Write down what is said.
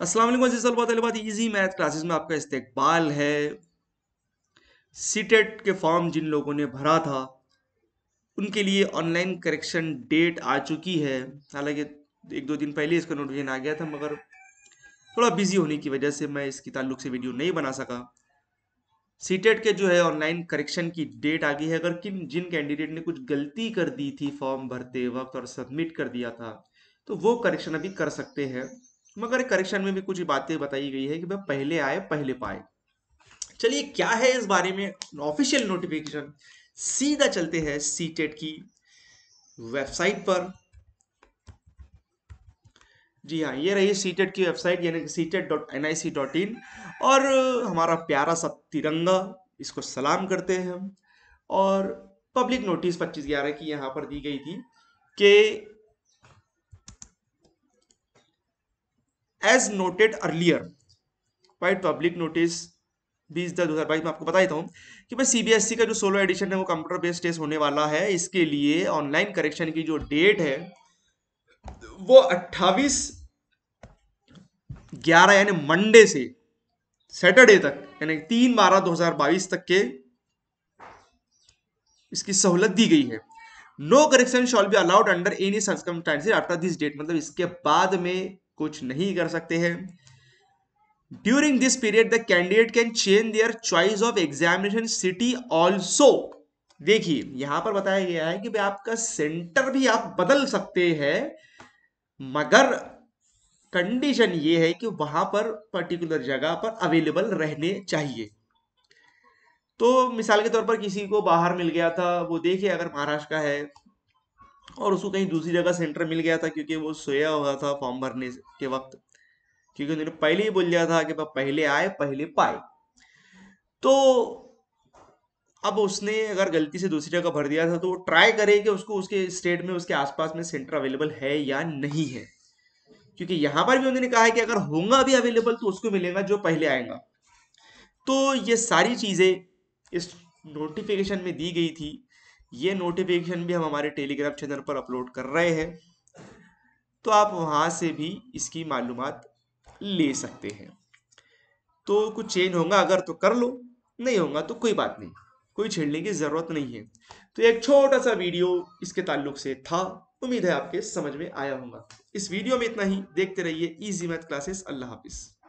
अस्सलाम वालेकुम अज़ीज़ तलबा इजी मैथ क्लासेस में आपका इस्तकबाल है। सीटेट के फॉर्म जिन लोगों ने भरा था उनके लिए ऑनलाइन करेक्शन डेट आ चुकी है। हालांकि एक दो दिन पहले इसका नोटिफिकेशन आ गया था, मगर थोड़ा बिजी होने की वजह से मैं इसकी ताल्लुक से वीडियो नहीं बना सका। सीटेट के जो है ऑनलाइन करेक्शन की डेट आ गई है। अगर किन जिन कैंडिडेट ने कुछ गलती कर दी थी फॉर्म भरते वक्त और सबमिट कर दिया था, तो वो करेक्शन अभी कर सकते हैं। मगर करेक्शन में भी कुछ बातें बताई गई है कि भाई पहले आए पहले पाए। चलिए क्या है इस बारे में ऑफिशियल नोटिफिकेशन, सीधा चलते हैं सीटेट की वेबसाइट पर। जी हाँ, ये रही सीटेट की वेबसाइट यानी कि setet.nic.in। और हमारा प्यारा सा तिरंगा, इसको सलाम करते हैं हम। और पब्लिक नोटिस 25/11 की यहाँ पर दी गई थी कि as noted earlier vide public notice 20/10/2022 में आपको बता देता हूँ कि भाई सीबीएसई का जो 16 एडिशन है वो कंप्यूटर बेस्ड टेस्ट होने वाला है। इसके लिए ऑनलाइन करेक्शन की जो डेट है वो 28/11 यानी मंडे से सैटरडे तक यानी 3/12/2022 तक के इसकी सहूलत दी गई है। No correction shall be allowed under any circumstances after this date, मतलब इसके बाद में कुछ नहीं कर सकते हैं। During this period the candidate can change their choice of examination city also. देखिए यहां पर बताया गया है कि भाई आपका सेंटर भी आप बदल सकते हैं, मगर कंडीशन ये है कि वहां पर पर्टिकुलर जगह पर अवेलेबल रहने चाहिए। तो मिसाल के तौर पर किसी को बाहर मिल गया था, वो देखिए अगर महाराष्ट्र का है और उसको कहीं दूसरी जगह सेंटर मिल गया था क्योंकि वो सोया हुआ था फॉर्म भरने के वक्त, क्योंकि उन्होंने पहले ही बोल दिया था कि पहले आए पहले पाए। तो अब उसने अगर गलती से दूसरी जगह भर दिया था तो वो ट्राई करे कि उसको उसके स्टेट में उसके आसपास में सेंटर अवेलेबल है या नहीं है, क्योंकि यहां पर भी उन्होंने कहा है कि अगर होगा भी अवेलेबल तो उसको मिलेगा जो पहले आएगा। तो ये सारी चीजें इस नोटिफिकेशन में दी गई थी। ये नोटिफिकेशन भी हम हमारे टेलीग्राम चैनल पर अपलोड कर रहे हैं, तो आप वहां से भी इसकी मालूमात ले सकते हैं। तो कुछ चेंज होगा अगर तो कर लो, नहीं होगा तो कोई बात नहीं, कोई छेड़ने की जरूरत नहीं है। तो एक छोटा सा वीडियो इसके ताल्लुक से था, उम्मीद है आपके समझ में आया होगा। इस वीडियो में इतना ही, देखते रहिए इजी मैथ क्लासेस। अल्लाह हाफिज।